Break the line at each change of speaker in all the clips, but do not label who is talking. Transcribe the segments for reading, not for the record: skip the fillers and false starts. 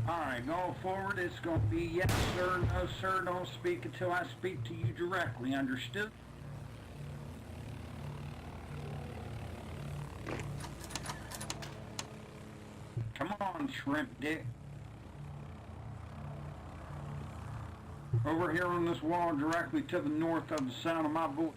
Alright, going forward, it's going to be yes sir, no sir, don't speak until I speak to you directly, understood? Come on, shrimp dick. Over here on this wall, directly to the north of the sound of my voice.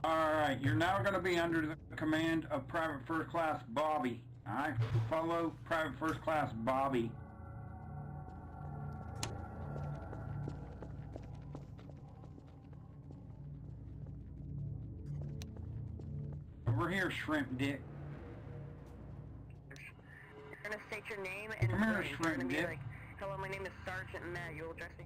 Alright, you're now going to be under the command of Private First Class Bobby. Alright, follow Private First Class Bobby. Over here, shrimp dick.
You're going to state your name and
come here,
you're
shrimp
going to be
dick.
like, hello, my name is Sergeant Matt, you'll address me.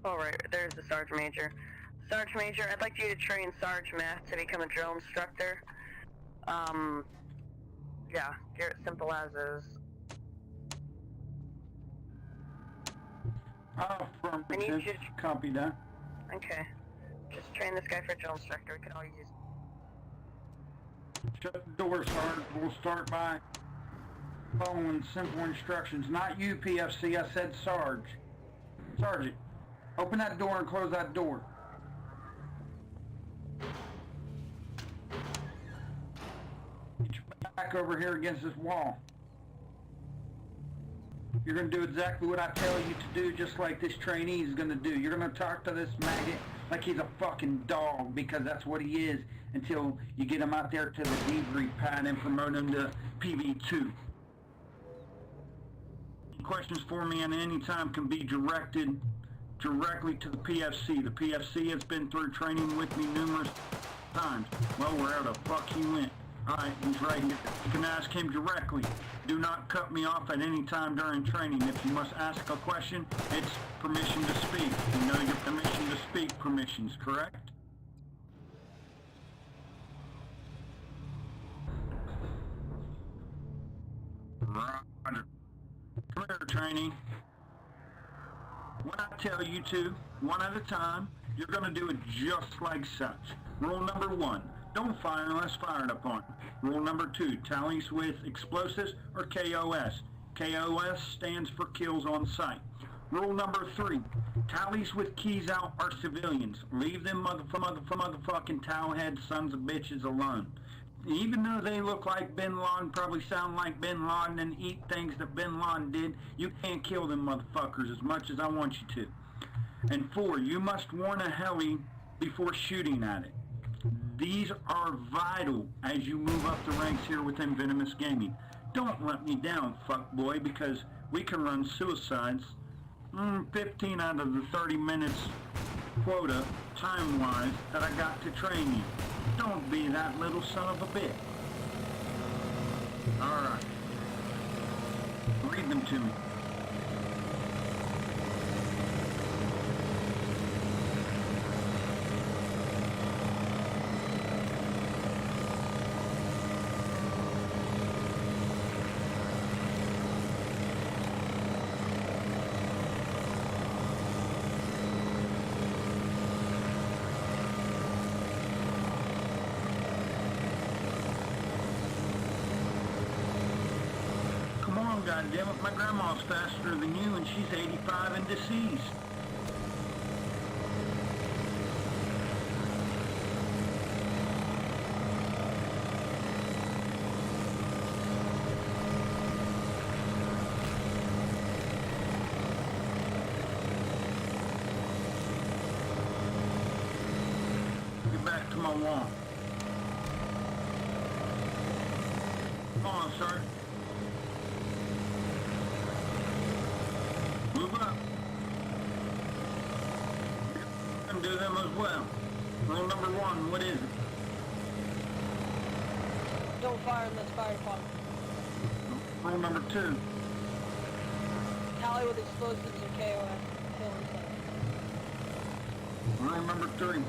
Alright, there's the Sergeant Major. Sergeant Major, I'd like you to train Sarge Matt to become a drill instructor. Yeah, Garrett, simple as is.
Affirmative, copy that.
Okay. Just train this guy for drill instructor, we can all use...
Shut the door, Sarge. We'll start by following simple instructions. Not you, PFC, I said Sarge. Sergeant, open that door and close that door. Get your back over here against this wall. You're going to do exactly what I tell you to do, just like this trainee is going to do. You're going to talk to this maggot like he's a fucking dog, because that's what he is, until you get him out there to the debrief pad and promote him to PV2. Questions for me at any time can be directed directly to the PFC. The PFC has been through training with me numerous times. Well, where the fuck he went? Alright, he's right here. You can ask him directly. Do not cut me off at any time during training. If you must ask a question, it's permission to speak. You know your permission to speak permissions, correct? Roger. Come here, trainee. When I tell you to, one at a time, you're going to do it just like such. Rule number 1, don't fire unless fired upon. Rule number 2, tallies with explosives or KOS. KOS stands for kills on sight. Rule number 3, tallies with keys out are civilians. Leave them motherfucking towelhead sons of bitches alone. Even though they look like Bin Laden, probably sound like Bin Laden, and eat things that Bin Laden did, you can't kill them motherfuckers as much as I want you to. And 4, you must warn a heli before shooting at it. These are vital as you move up the ranks here within Venomous Gaming. Don't let me down, fuckboy, because we can run suicides 15 out of the 30 minutes quota, time-wise, that I got to train you. Don't be that little son of a bitch. Alright. Read them to me. Goddammit, my grandma's faster than you and she's 85 and deceased. Get back to my wall. Come on, sir. Move up. And do them as well. Rule number 1, what is it?
Don't fire unless fired upon.
Rule number 2.
Tally with explosives and KOS. Kill inside.
Rule number 3.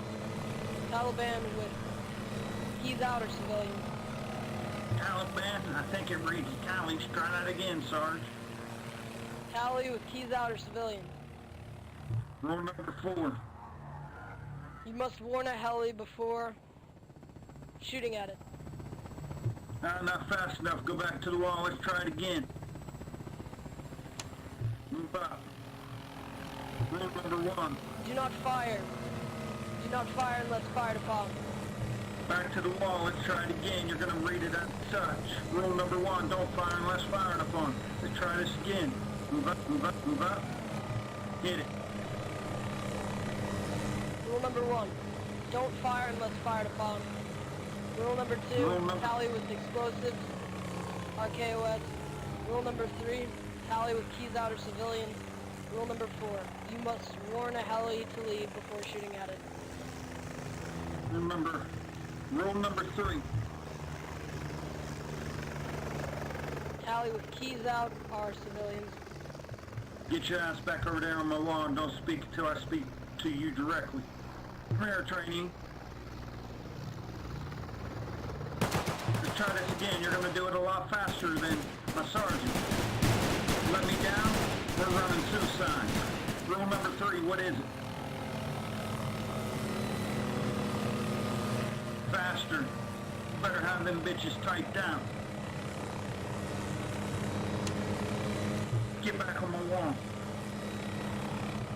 Taliban with keys out or civilian.
Taliban, I think it reads Tally. Try that again, Sarge.
Tally with keys out or civilian.
Rule number 4.
You must warn a heli before shooting at it.
Not fast enough. Go back to the wall. Let's try it again. Move up. Rule number 1.
Do not fire. Do not fire unless fired upon.
Back to the wall. Let's try it again. You're going to read it as such. Rule number 1. Don't fire unless fired upon. Let's try this again. Move up, move up, move up. Hit it.
Rule number 1. Don't fire unless fired upon. Rule number 2. Tally with explosives. RKOS. Rule number 3. Tally with keys out or civilian. Rule number 4. You must warn a heli to leave before shooting at it.
Remember, rule number 3.
Tally with keys out are civilians.
Get your ass back over there on my wall and don't speak until I speak to you directly. Come here, trainee. Let's try this again. You're going to do it a lot faster than my sergeant. Let me down, we're running suicide. Rule number 3, what is it? Faster. Better have them bitches tight down. Get back on my wall.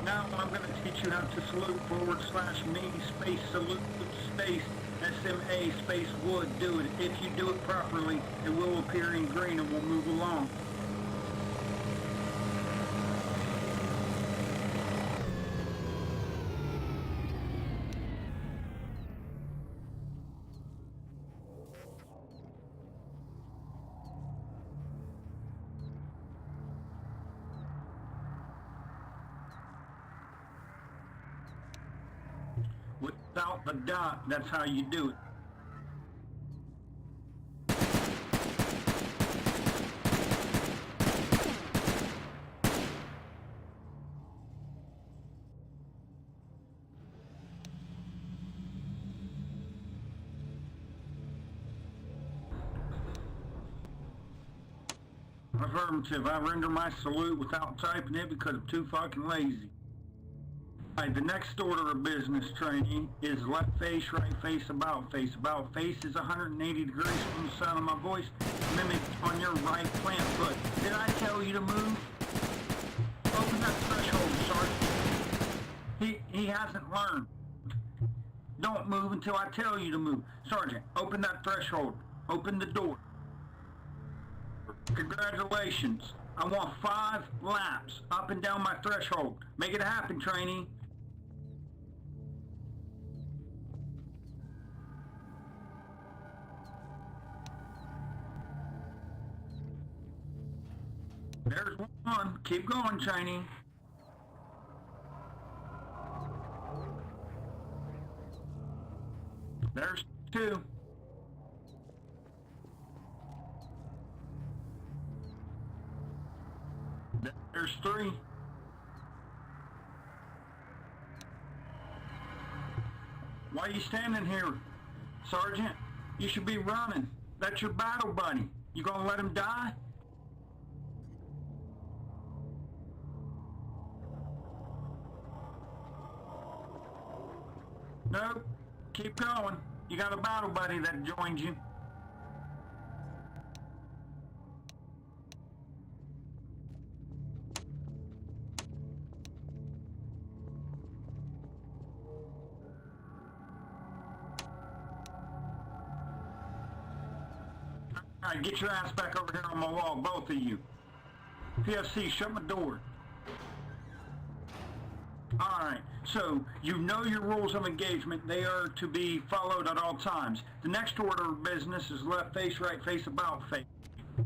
Now I'm going to teach you how to salute /me space salute space SMA space would do it. If you do it properly, it will appear in green and we'll move along. Without the dot, that's how you do it. Affirmative. I render my salute without typing it because I'm too fucking lazy. Alright, the next order of business, trainee, is left face, right face, about face. About face is 180 degrees from the sound of my voice, mimicked on your right plant foot. Did I tell you to move? Open that threshold, Sergeant. He hasn't learned. Don't move until I tell you to move. Sergeant, open that threshold. Open the door. Congratulations. I want 5 laps up and down my threshold. Make it happen, trainee. There's 1. Keep going, trainee. There's 2. There's 3. Why are you standing here, Sergeant? You should be running. That's your battle buddy. You gonna let him die? Nope. Keep going. You got a battle buddy that joined you. Alright, get your ass back over here on my wall, both of you. PFC, shut my door. Alright, so you know your rules of engagement. They are to be followed at all times. The next order of business is left face, right face, about face.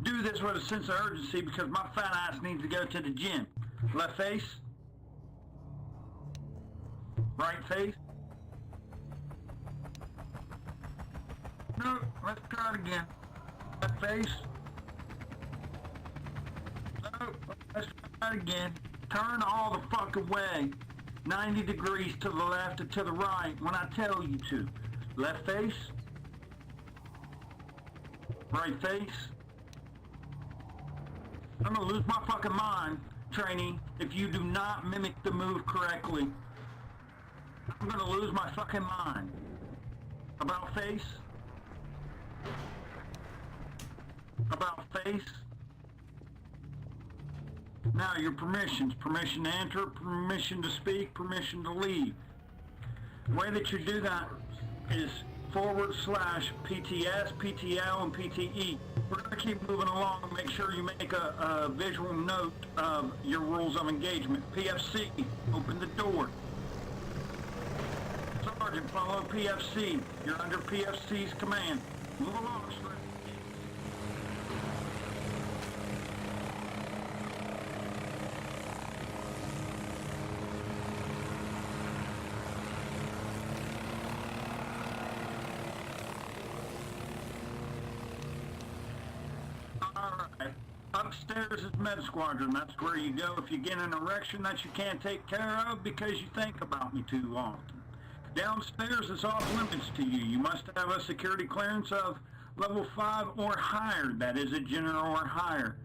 Do this with a sense of urgency because my fat ass needs to go to the gym. Left face. Right face. No, let's try it again. Left face. No, let's try it again. Turn all the fucking way. 90 degrees to the left or to the right when I tell you to. Left face. Right face. I'm gonna lose my fucking mind, trainee, if you do not mimic the move correctly. I'm gonna lose my fucking mind. About face. About face. Now your permissions. Permission to enter, permission to speak, permission to leave. The way that you do that is / PTS, PTL, and PTE. We're going to keep moving along and make sure you make a visual note of your rules of engagement. PFC, open the door. Sergeant, follow PFC. You're under PFC's command. Move along, sir. Upstairs is Med Squadron. That's where you go if you get an erection that you can't take care of because you think about me too often. Downstairs is off limits to you. You must have a security clearance of level 5 or higher. That is a general or higher.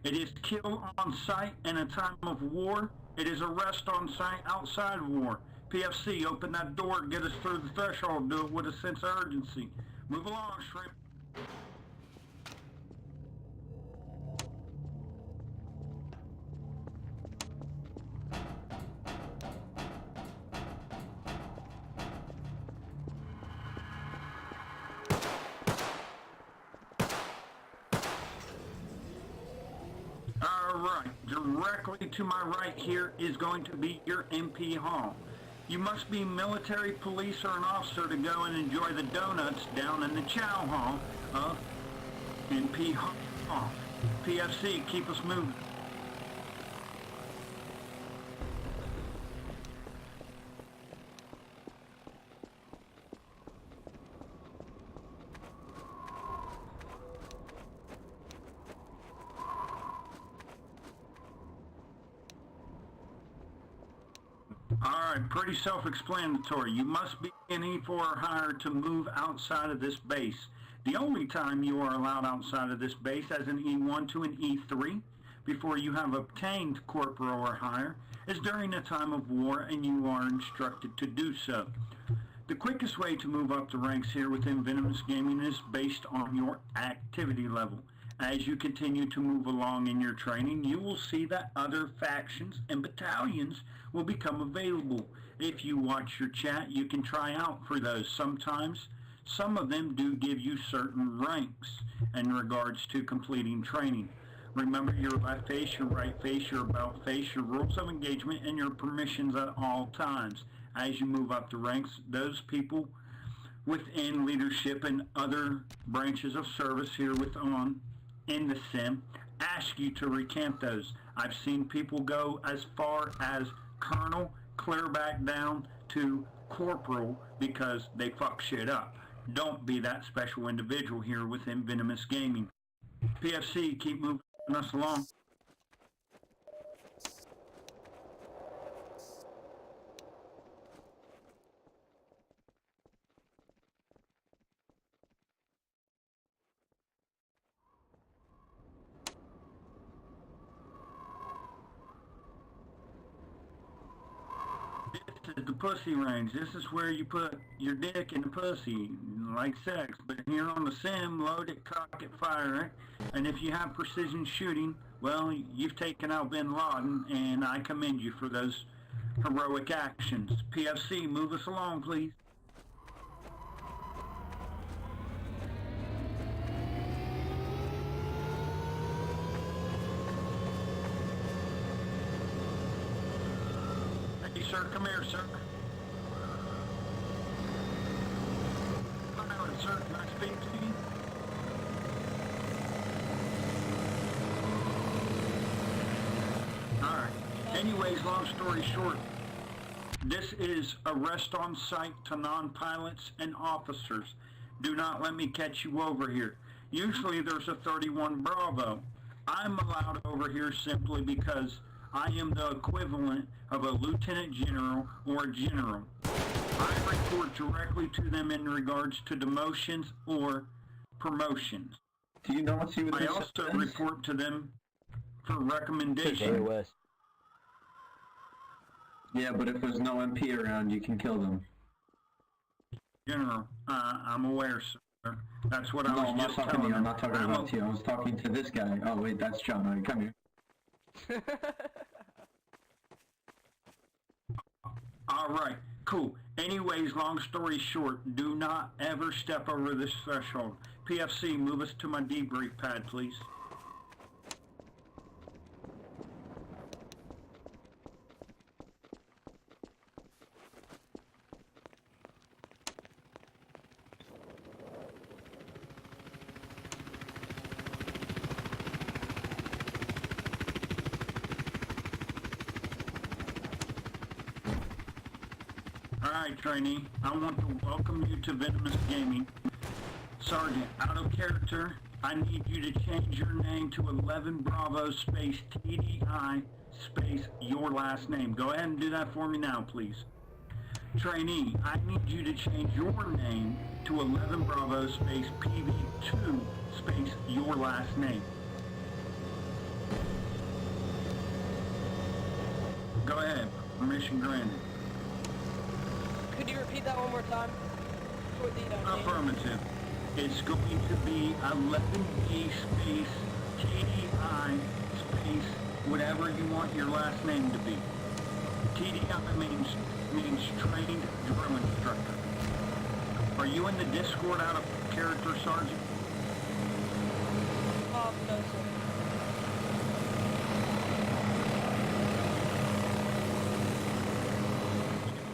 It is kill on sight in a time of war. It is arrest on sight outside of war. PFC, open that door, get us through the threshold. Do it with a sense of urgency. Move along, shrimp. Alright, directly to my right here is going to be your MP Hall. You must be military, police, or an officer to go and enjoy the donuts down in the chow hall of MP Hall. PFC, keep us moving. Alright, pretty self-explanatory. You must be an E4 or higher to move outside of this base. The only time you are allowed outside of this base as an E1 to an E3 before you have obtained corporal or higher is during a time of war, and you are instructed to do so. The quickest way to move up the ranks here within Venomous Gaming is based on your activity level. As you continue to move along in your training, you will see that other factions and battalions will become available. If you watch your chat, you can try out for those. Sometimes, some of them do give you certain ranks in regards to completing training. Remember your left face, your right face, your about face, your rules of engagement, and your permissions at all times. As you move up the ranks, those people within leadership and other branches of service here in the sim ask you to recant those. I've seen people go as far as colonel, clear back down to corporal because they fuck shit up. Don't be that special individual here within Venomous Gaming. PFC, keep moving us along. This is the pussy range. This is where you put your dick in the pussy, like sex. But here on the sim, load it, cock it, fire it. And if you have precision shooting, well, you've taken out Bin Laden, and I commend you for those heroic actions. PFC, move us along, please. Hey, sir, come here, sir. Pilot, sir, can I speak to you? Alright. Anyways, long story short, this is arrest on sight to non-pilots and officers. Do not let me catch you over here. Usually there's a 31 Bravo. I'm allowed over here simply because I am the equivalent of a lieutenant general or a general. I report directly to them in regards to demotions or promotions.
Do you not see what
I
this
also
says?
report to them for recommendation.
West.
Yeah, but if there's no MP around, you can kill them.
General, I'm aware, sir. That's what I
No,
was
I'm not
just
talking to
telling
you. I'm
them.
not talking about you. I was talking to this guy. Oh, wait, that's John. All right, come here.
Alright, cool. Anyways, long story short, do not ever step over this threshold. PFC, move us to my debrief pad, please. Alright, trainee, I want to welcome you to Venomous Gaming. Sergeant, out of character, I need you to change your name to 11 Bravo space TDI space your last name. Go ahead and do that for me now, please. Trainee, I need you to change your name to 11 Bravo space PV2 space your last name. Go ahead, permission granted.
Could you repeat that one more time? For the, name?
Affirmative. It's going to be 11B space TDI space whatever you want your last name to be. TDI means trained drill instructor. Are you in the Discord out of character, Sergeant?
No, sir.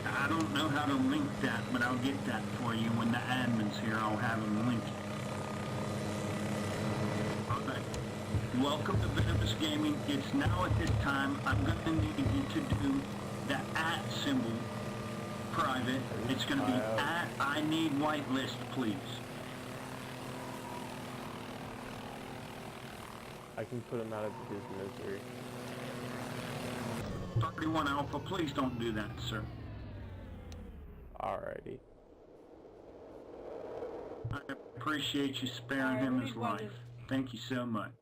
I don't know how to link that, but I'll get that for you when the admin's here. I'll have them link it. Alright. Welcome to Venomous Gaming. It's now at this time. I'm going to need you to do the @ symbol private. It's going to be @ I need whitelist, please.
I can put him out of his misery.
31 Alpha, please don't do that, sir.
Alrighty.
I appreciate you sparing him his life. Thank you so much.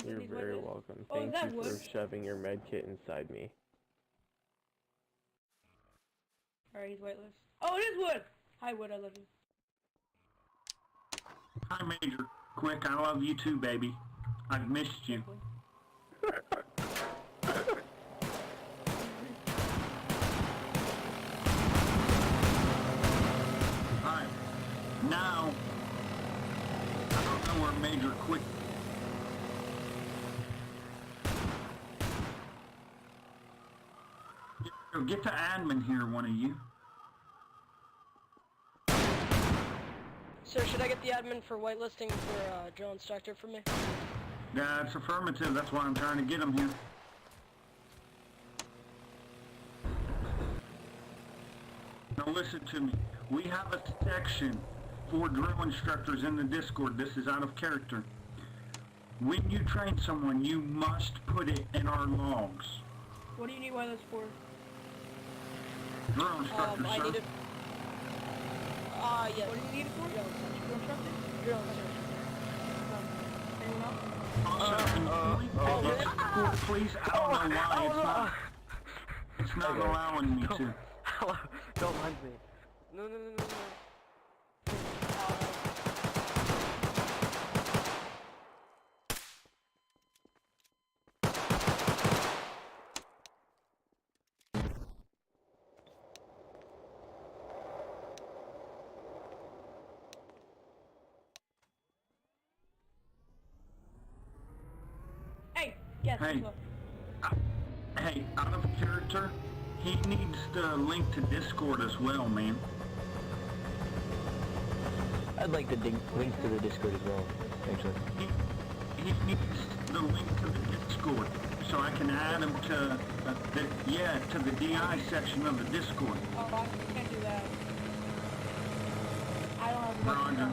You're very welcome.
Oh,
Thank
that
you for
wood?
shoving your med kit inside me.
Alright, he's whitelist. Oh, it is Wood! Hi, Wood, I love you.
Hi, Major. Quick, I love you too, baby. I've missed you. Alright. Now, I don't know where Major Quick... Get the admin here, one of you.
Sir, should I get the admin for whitelisting for drill instructor for me?
That's affirmative. That's why I'm trying to get him here. Now listen to me. We have a section for drill instructors in the Discord. This is out of character. When you train someone, you must put it in our logs.
What do you need whitelist for?
Drill instructor,
I
sir.
need it. Yes.
What do you need it for?
Drill instructor. Drill instructor.
Anyone else?
Also, can you link the Discord, please? I don't know why it's not allowing me to.
Don't mind me. No.
Hey! Yes,
Hey.
let's go.
Hey, out of character, he needs the link to Discord as well, man.
I'd like the link to the Discord as well, actually.
He needs the link to the Discord, so I can add him to to the DI section of the Discord.
Oh, I can't do that. I don't have the
Roger.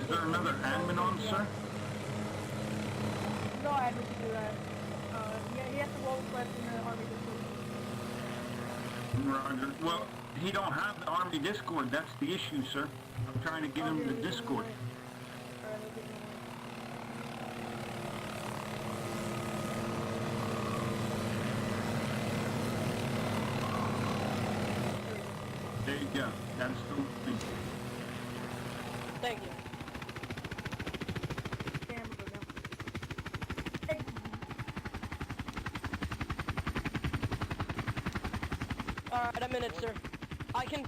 Is there another admin on, sir?
no admin to do that. Yeah, he has to roll request in the Army Discord.
Roger. Well, he don't have the Army Discord. That's the issue, sir. I'm trying to get him the Discord. There you go. That's the thing.
Thank you.
Damn, we'll go down.
Alright, I'm in it, sir. I can,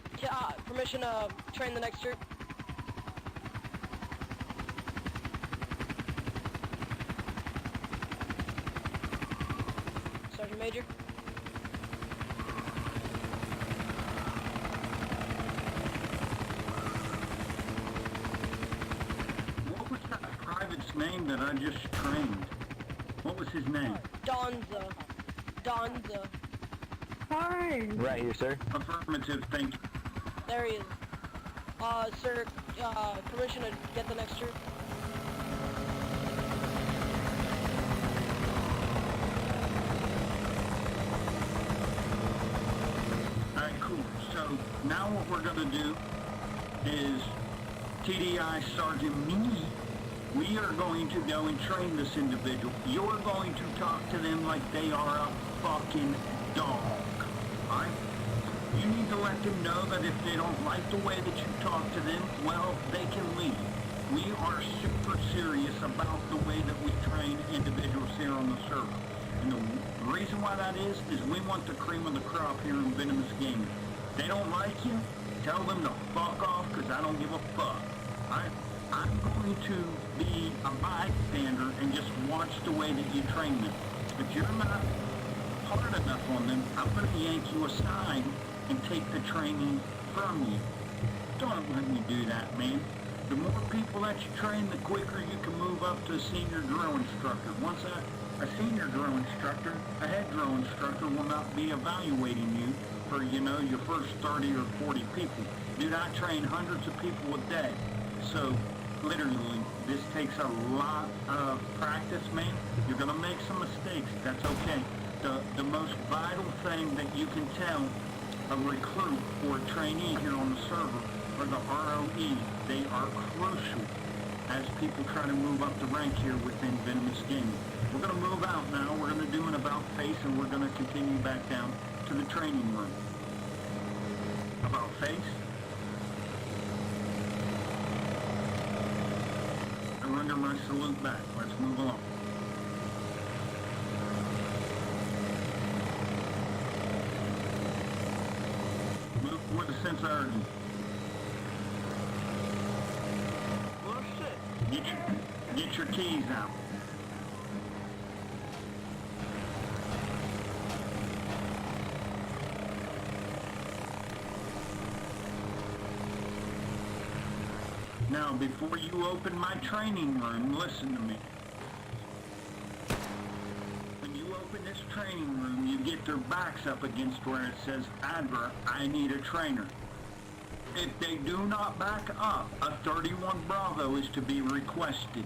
permission to train the next troop. Sergeant Major.
What was that private's name that I just trained? What was his name?
Donza. Donza.
Hi.
Right here, sir.
Affirmative, thank you.
There he is. Sir, permission to get the next troop.
Alright, cool. So now what we're going to do is TDI Sergeant Me, we are going to go and train this individual. You're going to talk to them like they are a fucking dog. Alright? You need to let them know that if they don't like the way that you talk to them, well, they can leave. We are super serious about the way that we train individuals here on the server. And the reason why that is we want the cream of the crop here in Venomous Gaming. They don't like you, tell them to fuck off, because I don't give a fuck. Alright? I'm going to be a bystander and just watch the way that you train them. If you're not hard enough on them, I'm going to yank you aside and take the training from you. Don't let me do that, man. The more people that you train, the quicker you can move up to a senior drill instructor. Once a senior drill instructor, a head drill instructor will not be evaluating you for, you know, your first 30 or 40 people. Dude, I train hundreds of people a day. So, literally, this takes a lot of practice, man. You're going to make some mistakes. That's okay. The most vital thing that you can tell a recruit or a trainee here on the server are the ROE. They are crucial as people try to move up the rank here within Venomous Gaming. We're going to move out now. We're going to do an about face, and we're going to continue back down to the training room. About face. I render my salute back. Let's move along. Move with a sense of urgency.
Well, shit.
Get your keys out. Now, before you open my training room, listen to me. When you open this training room, you get their backs up against where it says, Adra, I need a trainer. If they do not back up, a 31 Bravo is to be requested.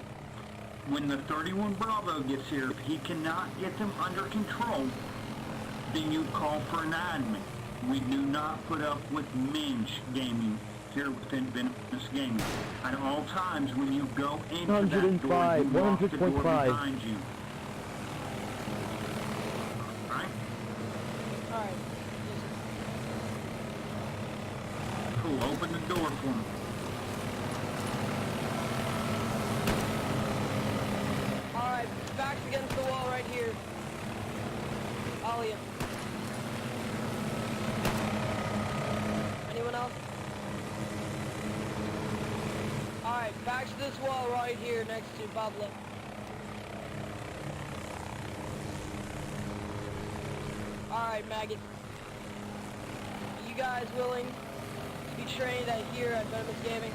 When the 31 Bravo gets here, if he cannot get them under control, then you call for an admin. We do not put up with minge gaming here within Venomous Gaming. At all times, when you go into that door, you lock the door behind you. Alright?
Alright.
Cool, open the door for me.
Alright, backs against the wall right here. Alia. Anyone else? Alright, back to this wall right here next to Pablo. Alright, Maggot. Are you guys willing to be trained here at Venomous Gaming?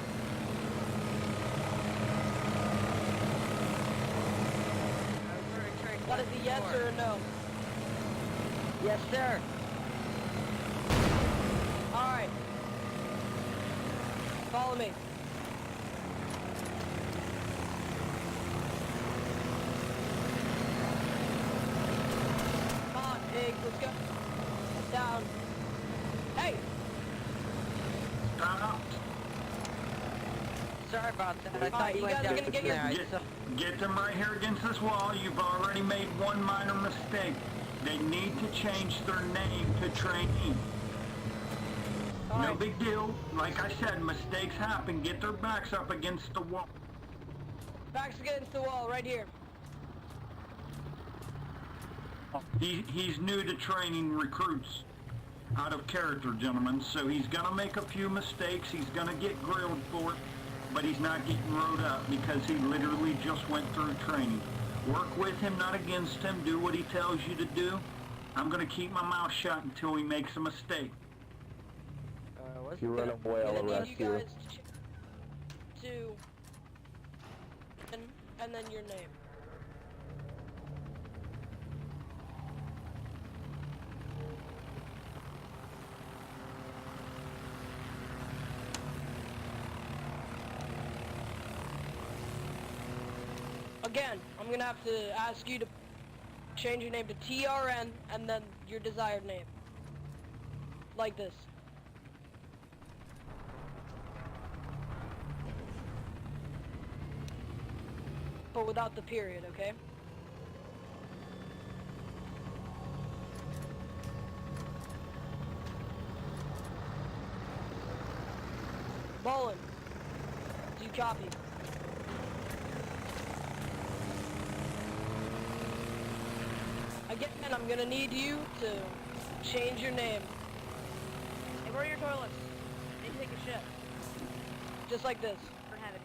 That is a yes or a no? Yes, sir. Alright. Follow me. let's go. Down. Hey!
Stop.
Sorry about that. I
Alright,
thought
you
you went
guys are
down
gonna
to
get your-
there.
Get them right here against this wall. You've already made one minor mistake. They need to change their name to trainee. No
Alright,
big deal. Like I said, mistakes happen. Get their backs up against the wall.
backs against the wall, right here.
He's new to training recruits. Out of character, gentlemen, so he's gonna make a few mistakes. He's gonna get grilled for it, but he's not getting rode up because he literally just went through training. Work with him, not against him. Do what he tells you to do. I'm gonna keep my mouth shut until he makes a mistake.
If you run away, I'll
I'm gonna
arrest
need you
you.
guys to and then your name. Again, I'm gonna have to ask you to change your name to TRN and then your desired name. Like this. But without the period, okay? Mullen, do you copy? Again, I'm gonna need you to change your name.
Hey, where are your toilets? I need to take a shit.
Just like this.
Or have it.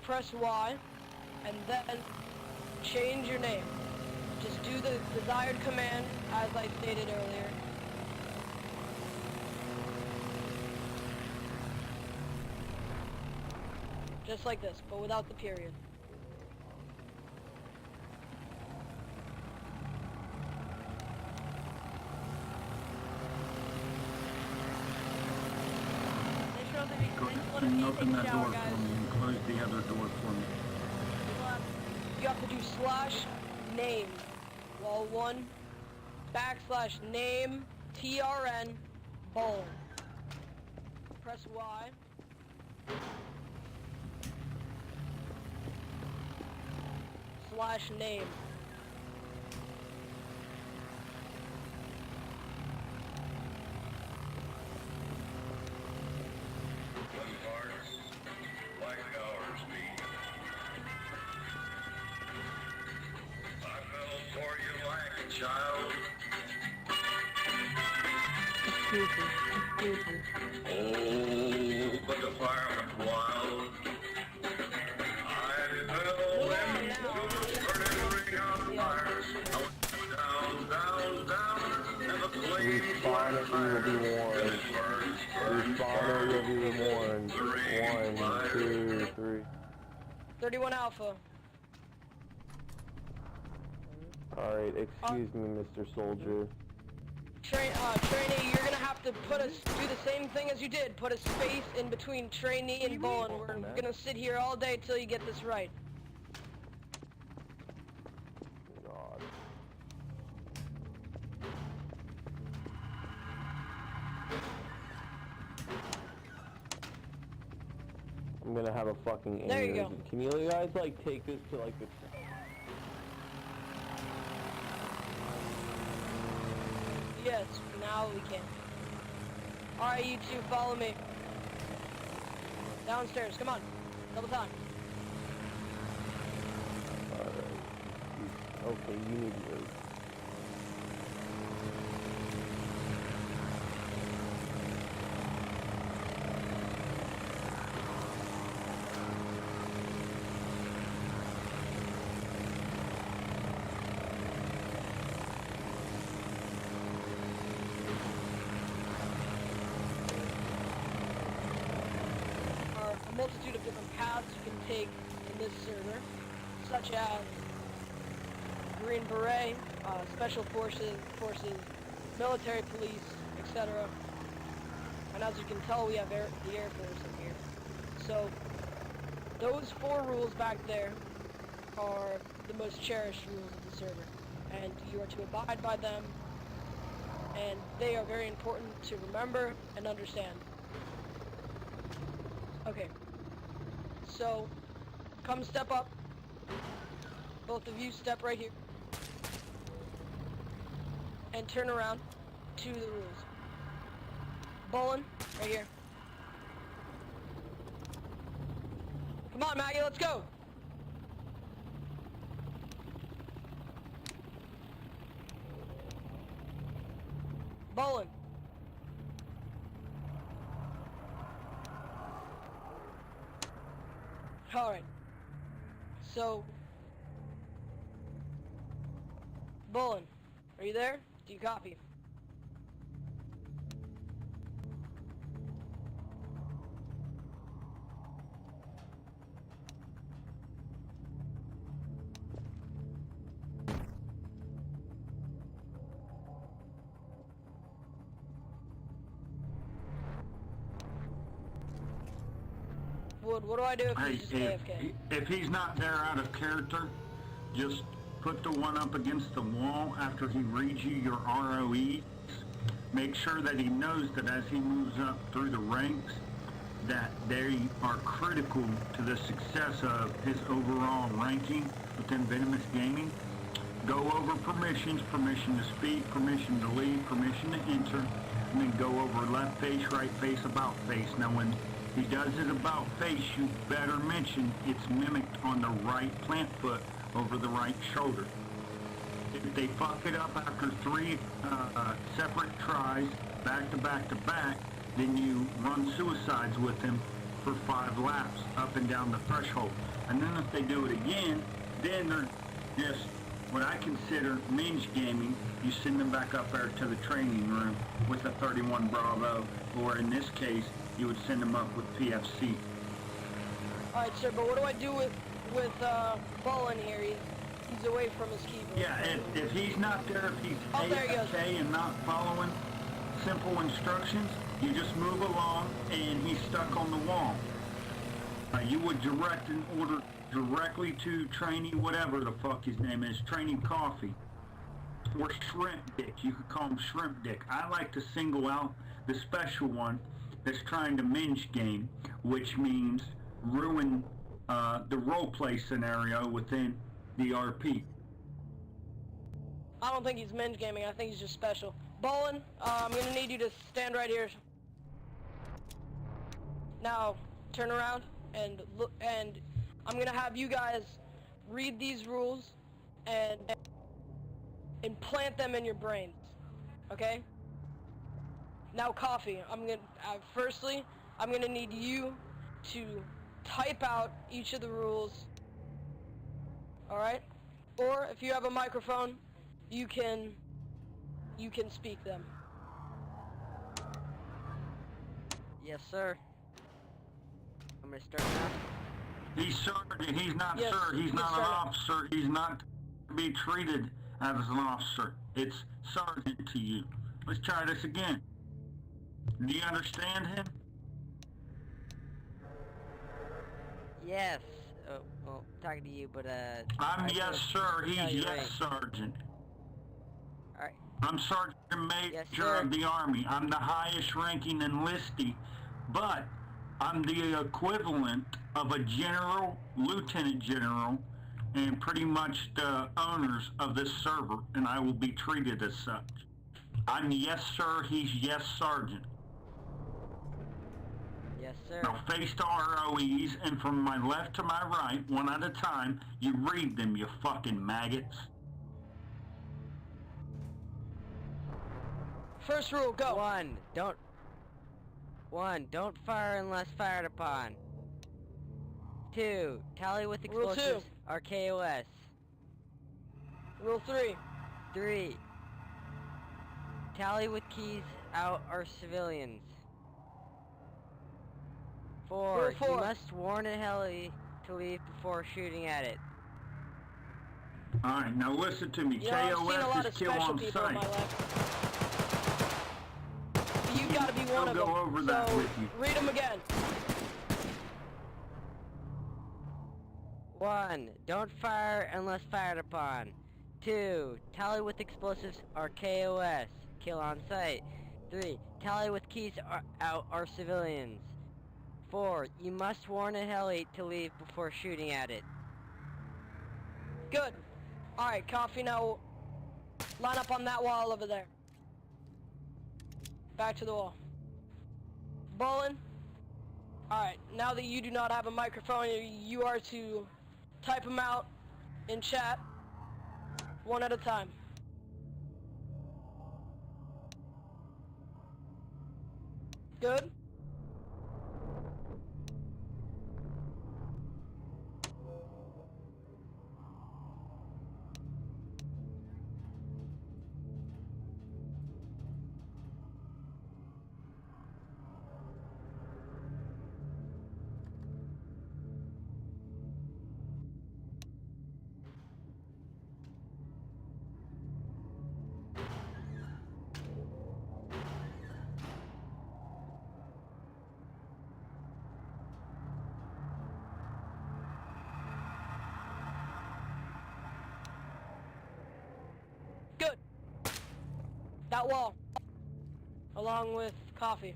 Press Y, and then change your name. Just do the desired command as I stated earlier. Just like this, but without the period.
They should also be.
Go
They
ahead
just let
and
me
open
take a
that
shower,
door
guys.
for me and close the other door for me.
You have to do /name, wall 1, /name, TRN, bowling. Press Y. /name.
Child.
Excuse me.
Oh, but the fire went wild. I fell into the burning ring of fire. I went down, down, down, and the flames
Respawner, you will be warned. Respawner, you'll be warned. 1, 2, 3.
31 Alpha.
Alright, excuse me, Mr. Soldier.
Trainee, you're gonna have to do the same thing as you did. Put a space in between trainee and bowling. We're gonna sit here all day till you get this right.
God. I'm gonna have a fucking aneurysm.
There you go.
Can you guys, like, take this to, like, the...
Yes, now we can. Alright, you two, follow me. Downstairs, come on. Double time.
Alright. Okay, you need to move.
A multitude of different paths you can take in this server, such as Green Beret, Special Forces, Military Police, etc. And as you can tell, we have the Air Force in here. So, those 4 rules back there are the most cherished rules of the server, and you are to abide by them, and they are very important to remember and understand. Okay, so come step up. Both of you step right here and turn around to the rules. Bolin, right here. Come on, Maggie, let's go. Bolin. All right. So, Bolin, are you there? Do you copy? Wood, what do I do if he's just AFK?
If he's not there out of character, just put the one up against the wall after he reads you your ROEs. Make sure that he knows that as he moves up through the ranks, that they are critical to the success of his overall ranking within Venomous Gaming. Go over permissions, permission to speak, permission to leave, permission to enter, and then go over left face, right face, about face. Now when he does his about face, you better mention it's mimicked on the right plant foot over the right shoulder. If they fuck it up after 3 separate tries, back to back to back, then you run suicides with him for 5 laps up and down the threshold. And then if they do it again, then they're just what I consider minge gaming. You send them back up there to the training room with a 31 Bravo, or in this case, you would send them up with PFC.
Alright, sir, but what do I do with Bolin here? He's away from his keyboard.
Yeah, if he's not there, if he's AFK and not following simple instructions, you just move along and he's stuck on the wall. You would direct an order directly to Trainee, whatever the fuck his name is, Trainee Coffee. Or Shrimp Dick. You could call him Shrimp Dick. I like to single out the special one that's trying to minge game, which means ruin the roleplay scenario within the RP.
I don't think he's minge gaming, I think he's just special. Bolin, I'm gonna need you to stand right here. Now, turn around and look, and I'm gonna have you guys read these rules and implant them in your brains, okay? Now, Coffee, firstly, I'm gonna need you to type out each of the rules, alright? Or, if you have a microphone, you can speak them.
Yes, sir. I'm gonna start now.
He's sergeant, he's not
Yes,
sir, he's not an
sergeant.
officer, he's not to be treated as an officer. It's sergeant to you. Let's try this again. Do you understand him?
Yes. Well, talking to you, but
I'm yes sir, he's
you're
yes
right.
sergeant.
Alright.
I'm Sergeant Major
Yes, sir.
of the Army. I'm the highest ranking enlistee, but I'm the equivalent of a general, lieutenant general, and pretty much the owners of this server, and I will be treated as such. I'm yes sir, he's yes sergeant.
Yes, sir.
Now face the ROEs, and from my left to my right, one at a time, you read them, you fucking maggots.
First rule, go.
1. Don't fire unless fired upon. 2. Tally with
Rule
explosives or KOS.
Rule 3.
3. Tally with keys out or civilians. 4.
Rule 4.
You must warn a heli to leave before shooting at it.
Alright, now listen to me.
You know, I've seen a lot
KOS
of
is kill
special
on
people in my
sight.
life. You've got to be one
I'll
of
go
them.
over that
so
with you.
read them again.
1. Don't fire unless fired upon. 2. Tally with explosives or KOS. Kill on sight. 3. Tally with keys or civilians. 4. You must warn a heli to leave before shooting at it.
Good. Alright, Coffee, now line up on that wall over there. Back to the wall. Bolin. Alright, now that you do not have a microphone, you are to type them out in chat, one at a time. Good? Good. That wall. Along with Coffee.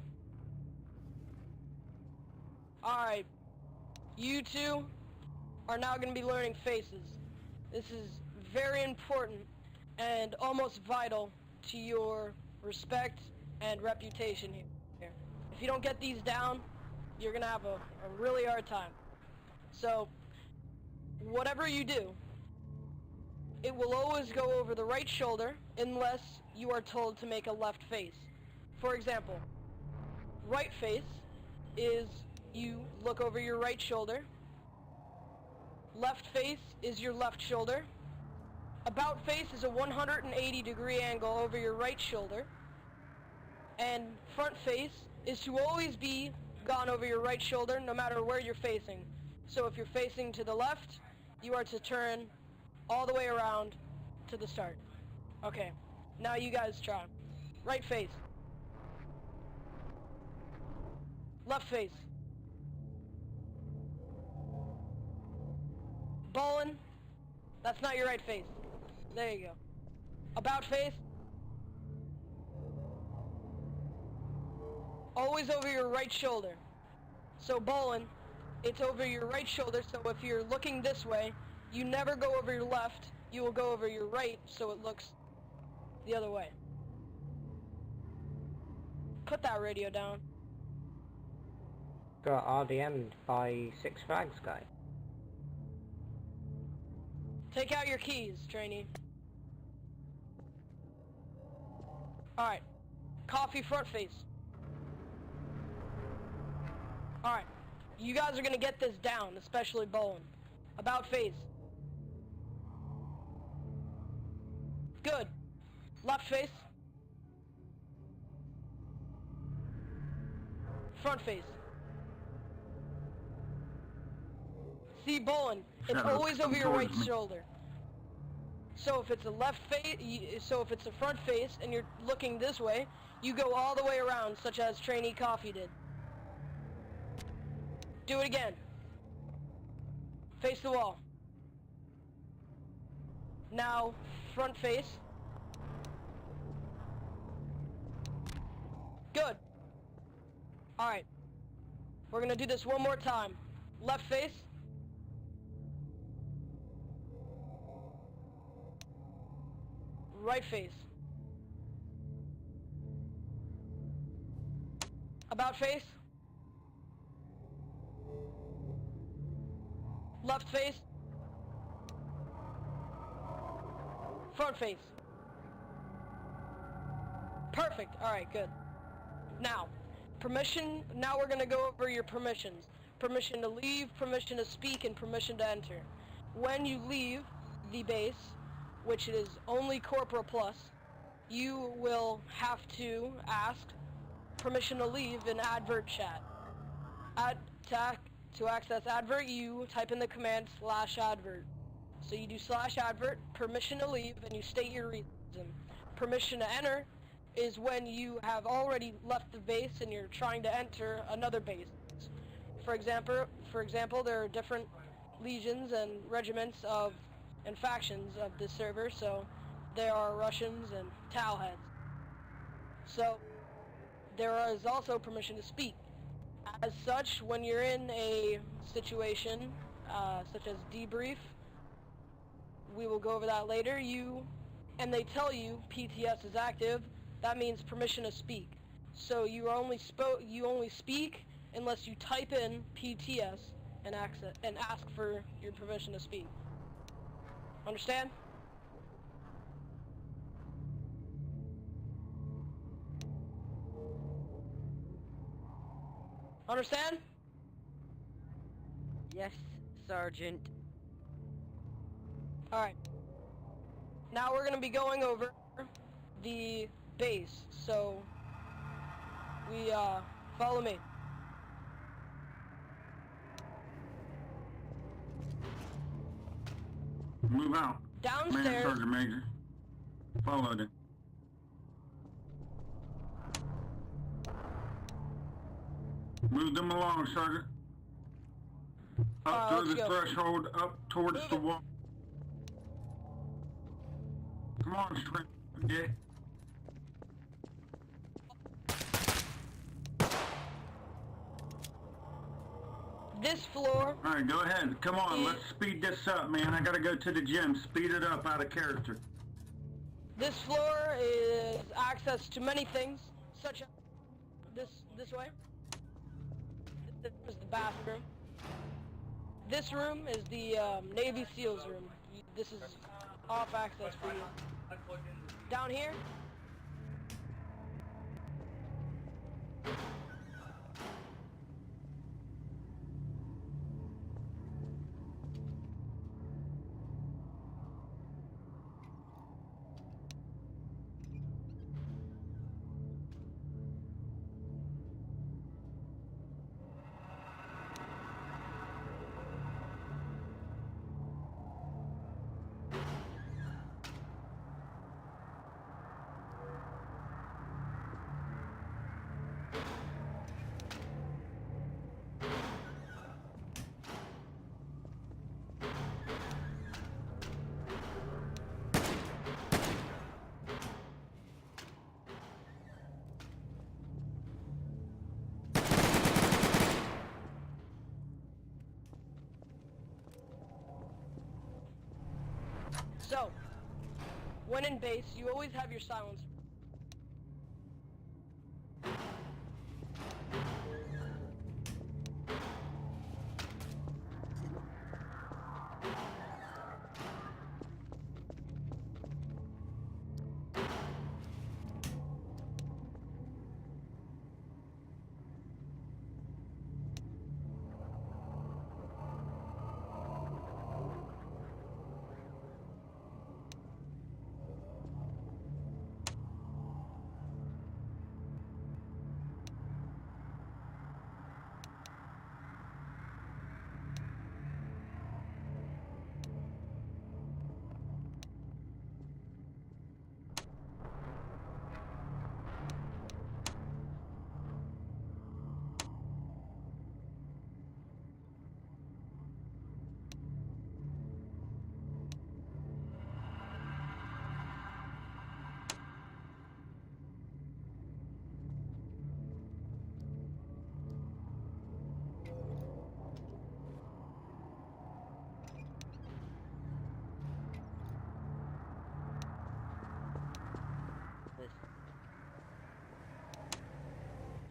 Alright. You two are now going to be learning faces. This is very important and almost vital to your respect and reputation here. If you don't get these down, you're going to have a really hard time. So, whatever you do, it will always go over the right shoulder unless you are told to make a left face. For example, right face is you look over your right shoulder. Left face is your left shoulder. About face is a 180-degree angle over your right shoulder. And front face is to always be gone over your right shoulder no matter where you're facing. So if you're facing to the left, you are to turn all the way around to the start. Okay, now you guys try. Right face. Left face. Bolin, that's not your right face. There you go. About face. Always over your right shoulder. So Bolin, it's over your right shoulder, so if you're looking this way, you never go over your left, you will go over your right, so it looks the other way. Put that radio down.
Got RDM'd by Six Flags guy.
Take out your keys, trainee. Alright. Coffee front face. Alright. You guys are gonna get this down, especially Bolin. About face. Good. Left face. Front face. See, Bolin, it's always over your right shoulder. So if it's a left face, so if it's a front face and you're looking this way, you go all the way around, such as trainee Coffee did. Do it again. Face the wall. Now, front face. Good. Alright. We're gonna do this one more time. Left face. Right face. About face. Left face. Front face. Perfect. Alright, good. Now, permission. Now we're going to go over your permissions. Permission to leave, permission to speak, and permission to enter. When you leave the base, which is only Corporal Plus, you will have to ask permission to leave in advert chat. To access advert, you type in the command /advert. So you do /advert, permission to leave, and you state your reason. Permission to enter is when you have already left the base and you're trying to enter another base. For example, there are different legions and regiments of and factions of this server, so there are Russians and Towheads. So there is also permission to speak. As such, when you're in a situation such as debrief, we will go over that later, and they tell you PTS is active, that means permission to speak. So you only speak unless you type in PTS and ask for your permission to speak. Understand? Understand?
Yes, Sergeant.
Alright. Now we're going to be going over the base, so follow me.
Move out.
Downstairs.
Man, Sergeant Major. Followed it. Move them along, Sergeant. Up through the threshold, up towards the wall. Come on, Strength. Yeah.
This floor.
Alright, go ahead. Come on, let's speed this up, man. I gotta go to the gym. Speed it up out of character.
This floor is access to many things, such as this way. This is the bathroom. This room is the Navy SEALs room. This is off access for you. Down here. So, when in base, you always have your silencer.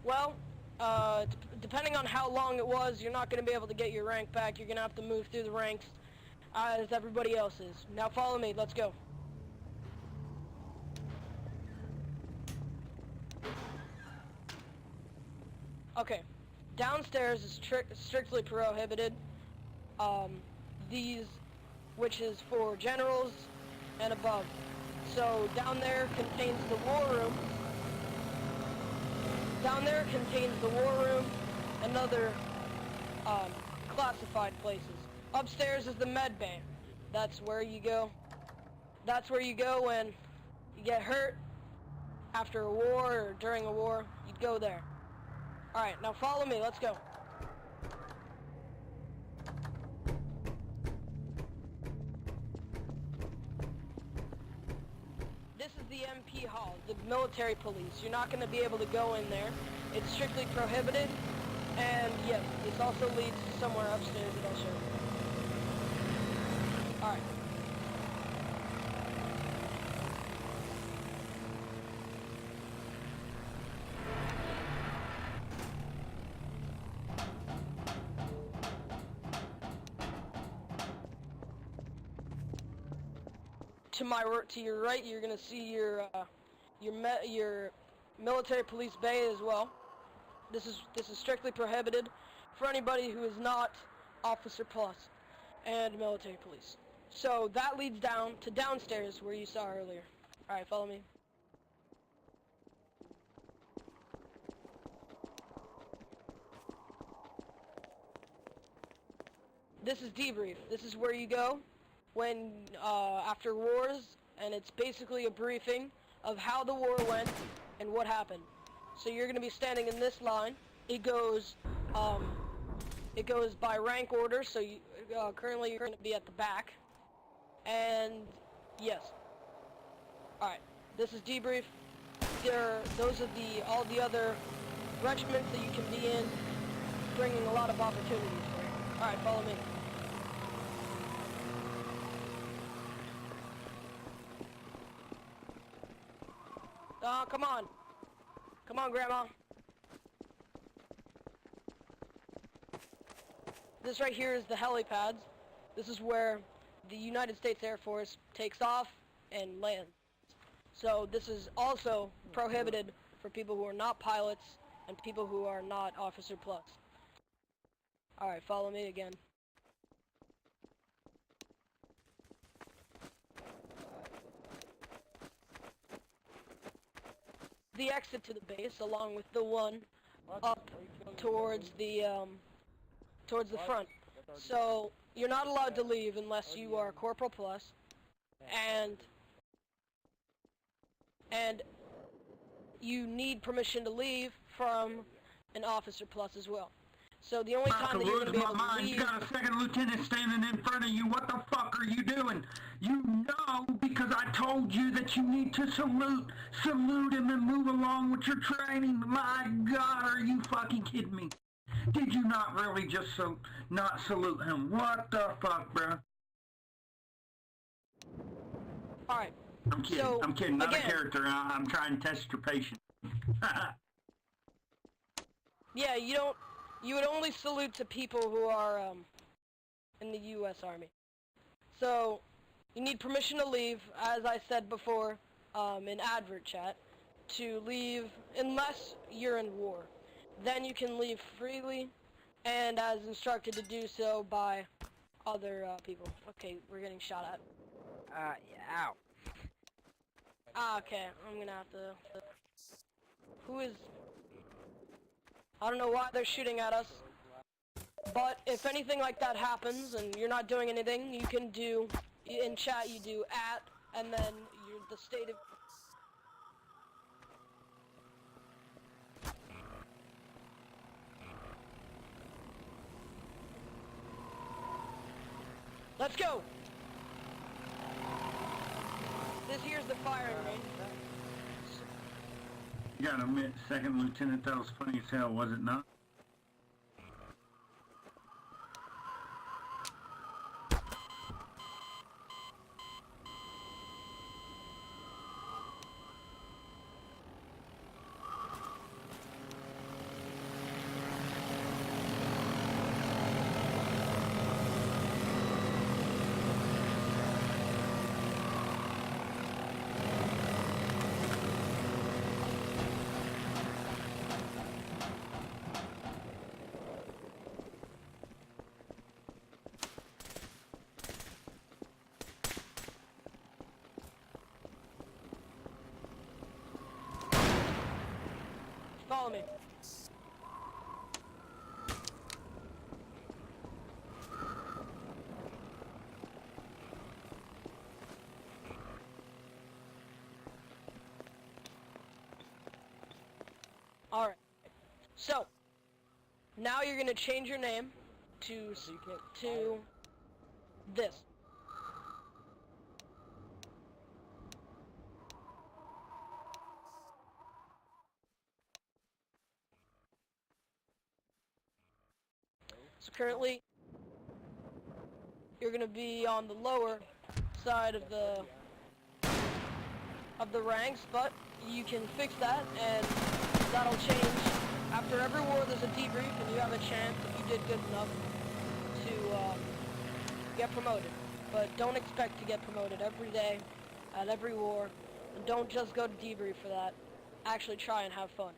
Well, depending on how long it was, you're not going to be able to get your rank back. You're going to have to move through the ranks as everybody else is. Now follow me. Let's go. Okay. Downstairs is strictly prohibited. Which is for generals and above. So down there contains the war room. Down there contains the war room and other classified places. Upstairs is the med bay. That's where you go. That's where you go when you get hurt after a war or during a war. You'd go there. Alright, now follow me. Let's go. the military police. You're not going to be able to go in there. It's strictly prohibited. And yes, this also leads to somewhere upstairs that I'll show you. Alright. To your right, you're gonna see your military police bay as well. This is strictly prohibited for anybody who is not Officer Plus and military police. So that leads down to downstairs where you saw earlier. All right, follow me. This is debrief. This is where you go when after wars, and it's basically a briefing of how the war went and what happened. So you're going to be standing in this line. It goes by rank order. So you, currently you're going to be at the back. And yes. All right. This is debrief. Those are all the other regiments that you can be in, bringing a lot of opportunities for you. All right, follow me. Come on. Come on, Grandma. This right here is the helipads. This is where the United States Air Force takes off and lands. So this is also prohibited for people who are not pilots and people who are not Officer Plus. Alright, follow me again. The exit to the base, along with the one up towards the front. So you're not allowed to leave unless you are Corporal Plus, and you need permission to leave from an Officer Plus as well. So the only time that you're going to be able to leave...
You got a second lieutenant standing in front of you. What the fuck are you doing? You know, because I told you that you need to salute him and move along with your training. My God, are you fucking kidding me? Did you not really just not salute him? What the fuck, bro?
Alright.
I'm kidding.
So,
I'm kidding. Not
again,
a character. I'm trying to test your patience.
Yeah, you would only salute to people who are in the U.S. Army. So you need permission to leave, as I said before in advert chat, to leave unless you're in war. Then you can leave freely and as instructed to do so by other people. Okay, we're getting shot at.
Yeah, ow.
Okay, I'm gonna have to... Who is... I don't know why they're shooting at us, but if anything like that happens and you're not doing anything, you can do, in chat you do @ and then the state of... Let's go! This here's the firing range.
You gotta admit, second lieutenant, that was funny as hell, was it not?
Follow me. Alright. So, now you're going to change your name to this. So currently, you're gonna be on the lower side of the ranks, but you can fix that, and that'll change. After every war, there's a debrief, and you have a chance if you did good enough to get promoted. But don't expect to get promoted every day at every war, and don't just go to debrief for that. Actually try and have fun.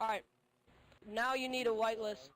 Alright, now you need a whitelist